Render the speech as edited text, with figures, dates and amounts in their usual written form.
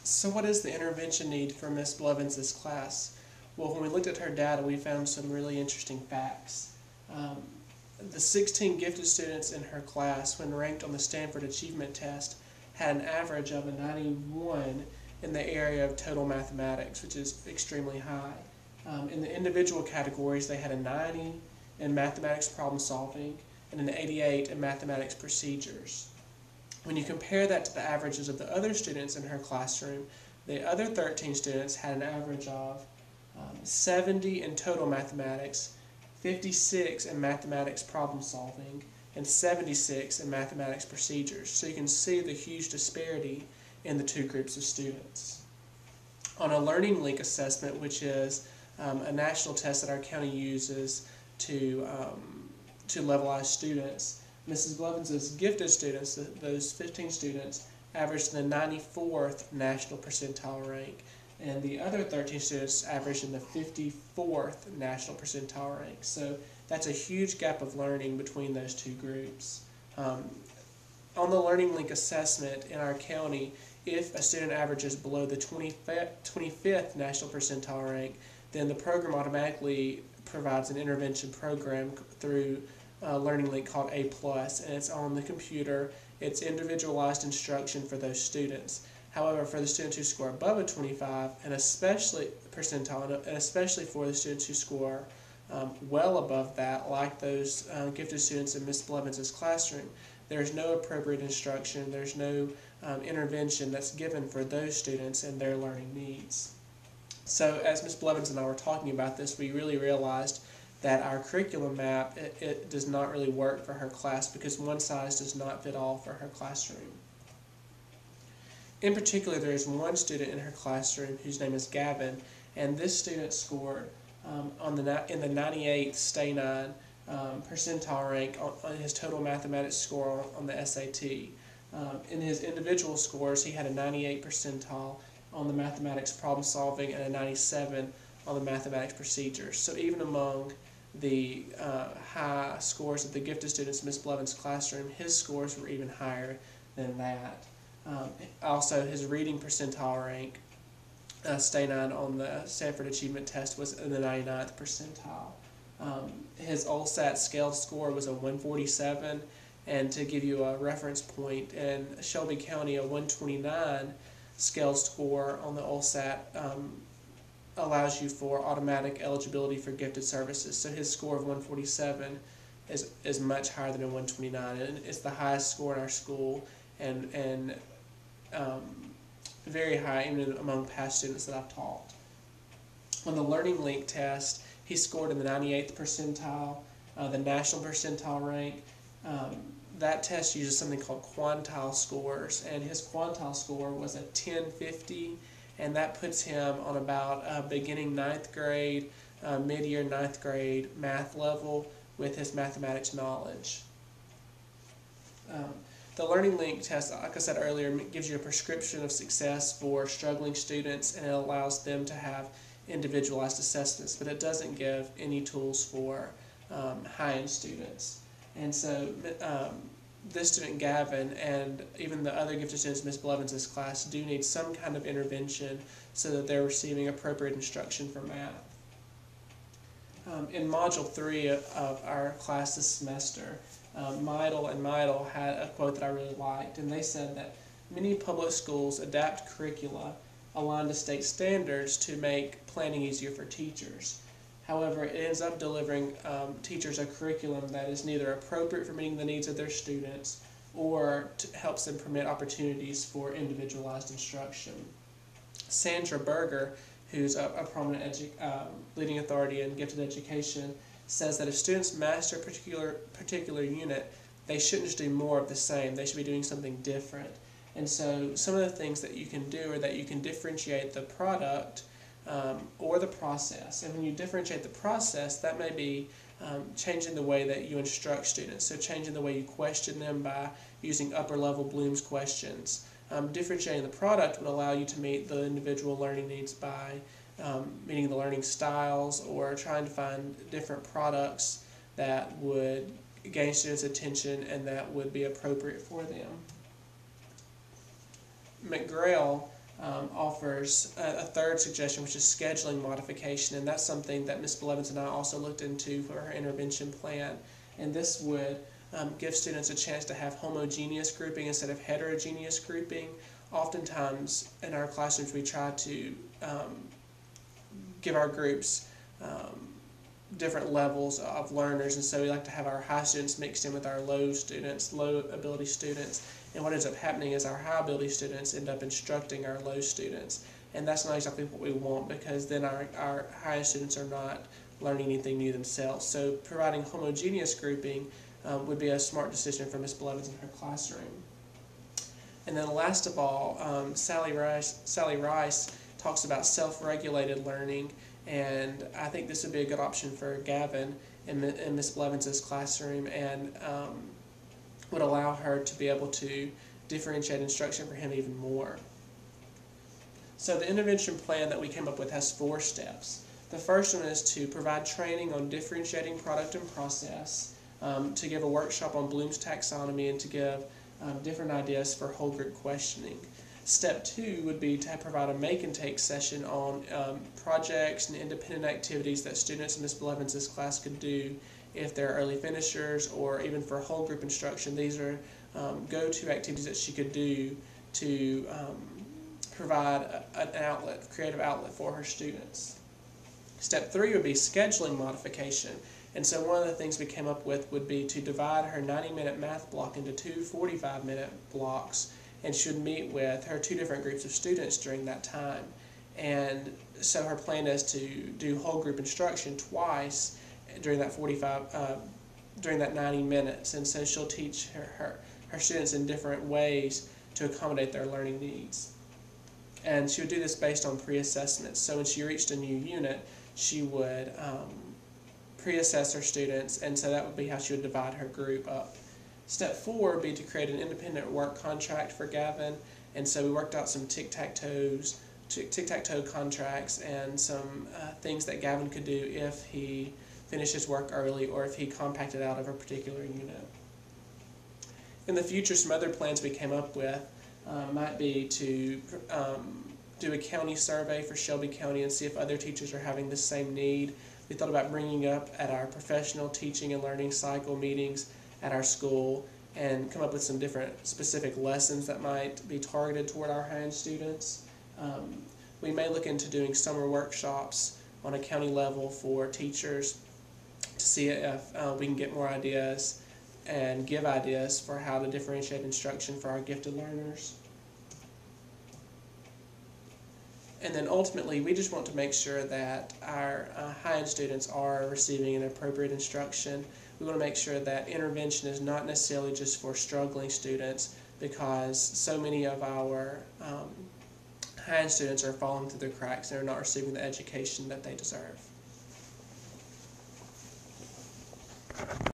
So what is the intervention need for Miss Blevins' class? Well, when we looked at her data, we found some really interesting facts. Um, the 16 gifted students in her class, when ranked on the Stanford Achievement Test, had an average of a 91 in the area of total mathematics, which is extremely high. In the individual categories, they had a 90 in mathematics problem solving and an 88 in mathematics procedures. When you compare that to the averages of the other students in her classroom, the other 13 students had an average of 70 in total mathematics, 56 in mathematics problem solving, and 76 in mathematics procedures. So you can see the huge disparity in the two groups of students. On a learning link assessment, which is a national test that our county uses to levelize students, Mrs. Blevins' gifted students, those 15 students, averaged in the 94th national percentile rank, and the other 13 students averaged in the 54th national percentile rank. So that's a huge gap of learning between those two groups. On the Learning Link assessment in our county, if a student averages below the 25th national percentile rank, then the program automatically provides an intervention program through Learning Link called A+, and it's on the computer. It's individualized instruction for those students. However, for the students who score above a 25, and especially percentile, and especially for the students who score well above that, like those gifted students in Miss Blevins' classroom, there's no appropriate instruction, there's no intervention that's given for those students and their learning needs. So as Miss Blevins and I were talking about this, we really realized that our curriculum map, it does not really work for her class because one size does not fit all for her classroom. In particular, there is one student in her classroom whose name is Gavin, and this student scored in the 98th Stay 9 percentile rank on his total mathematics score on the SAT. In his individual scores, he had a 98 percentile on the mathematics problem solving and a 97 on the mathematics procedures. So even among the high scores of the gifted students in Miss Blevins' classroom, his scores were even higher than that. Also, his reading percentile rank, Stay 9 on the Stanford Achievement Test, was in the 99th percentile. His OLSAT scale score was a 147, and to give you a reference point, in Shelby County, a 129 scale score on the OLSAT allows you for automatic eligibility for gifted services. So his score of 147 is much higher than a 129, and it's the highest score in our school, and very high even among past students that I've taught. On the Learning Link test, he scored in the 98th percentile, the national percentile rank. That test uses something called quantile scores, and his quantile score was a 1050, and that puts him on about beginning 9th grade, mid-year 9th grade math level with his mathematics knowledge. The Learning Link test, like I said earlier, gives you a prescription of success for struggling students, and it allows them to have individualized assessments, but it doesn't give any tools for high-end students. And so this student Gavin and even the other gifted students in Miss Blevins' class do need some kind of intervention so that they're receiving appropriate instruction for math. In Module 3 of our class this semester, Meidel and Meidel had a quote that I really liked, and they said that many public schools adapt curricula aligned to state standards to make planning easier for teachers. However, it ends up delivering teachers a curriculum that is neither appropriate for meeting the needs of their students or helps them permit opportunities for individualized instruction. Sandra Berger, who's a prominent leading authority in gifted education, says that if students master a particular unit, they shouldn't just do more of the same. They should be doing something different. And so some of the things that you can do are that you can differentiate the product or the process. And when you differentiate the process, that may be changing the way that you instruct students. So changing the way you question them by using upper level Bloom's questions. Differentiating the product would allow you to meet the individual learning needs by meeting the learning styles or trying to find different products that would gain students' attention and that would be appropriate for them. McGrail offers a third suggestion, which is scheduling modification, and that's something that Ms. Blevins and I also looked into for her intervention plan. And this would give students a chance to have homogeneous grouping instead of heterogeneous grouping. Oftentimes in our classrooms we try to give our groups different levels of learners, and so we like to have our high students mixed in with our low ability students, and what ends up happening is our high ability students end up instructing our low students, and that's not exactly what we want, because then our high students are not learning anything new themselves. So providing homogeneous grouping would be a smart decision for Ms. Blevins in her classroom. And then last of all, Sally Rice talks about self-regulated learning, and I think this would be a good option for Gavin in Ms. Blevins' classroom, and would allow her to be able to differentiate instruction for him even more. So the intervention plan that we came up with has 4 steps. The first one is to provide training on differentiating product and process, to give a workshop on Bloom's taxonomy, and to give different ideas for whole group questioning. Step 2 would be to provide a make and take session on projects and independent activities that students in Ms. Blevins' class could do if they're early finishers, or even for whole group instruction. These are go-to activities that she could do to provide an outlet, creative outlet for her students. Step 3 would be scheduling modification. And so one of the things we came up with would be to divide her 90-minute math block into 2 45-minute blocks, and she would meet with her 2 different groups of students during that time. And so her plan is to do whole group instruction twice during that 90 minutes. And so she'll teach her students in different ways to accommodate their learning needs. And she would do this based on pre-assessments. So when she reached a new unit, she would pre-assess her students, and so that would be how she would divide her group up. Step 4 would be to create an independent work contract for Gavin, and so we worked out some tic-tac-toe contracts and some things that Gavin could do if he finished his work early, or if he compacted out of a particular unit. In the future, some other plans we came up with might be to do a county survey for Shelby County and see if other teachers are having the same need. We thought about bringing up at our professional teaching and learning cycle meetings at our school, and come up with some different specific lessons that might be targeted toward our high-end students. We may look into doing summer workshops on a county level for teachers to see if we can get more ideas and give ideas for how to differentiate instruction for our gifted learners. And then ultimately, we just want to make sure that our high-end students are receiving an appropriate instruction. We want to make sure that intervention is not necessarily just for struggling students, because so many of our high-end students are falling through the cracks and are not receiving the education that they deserve.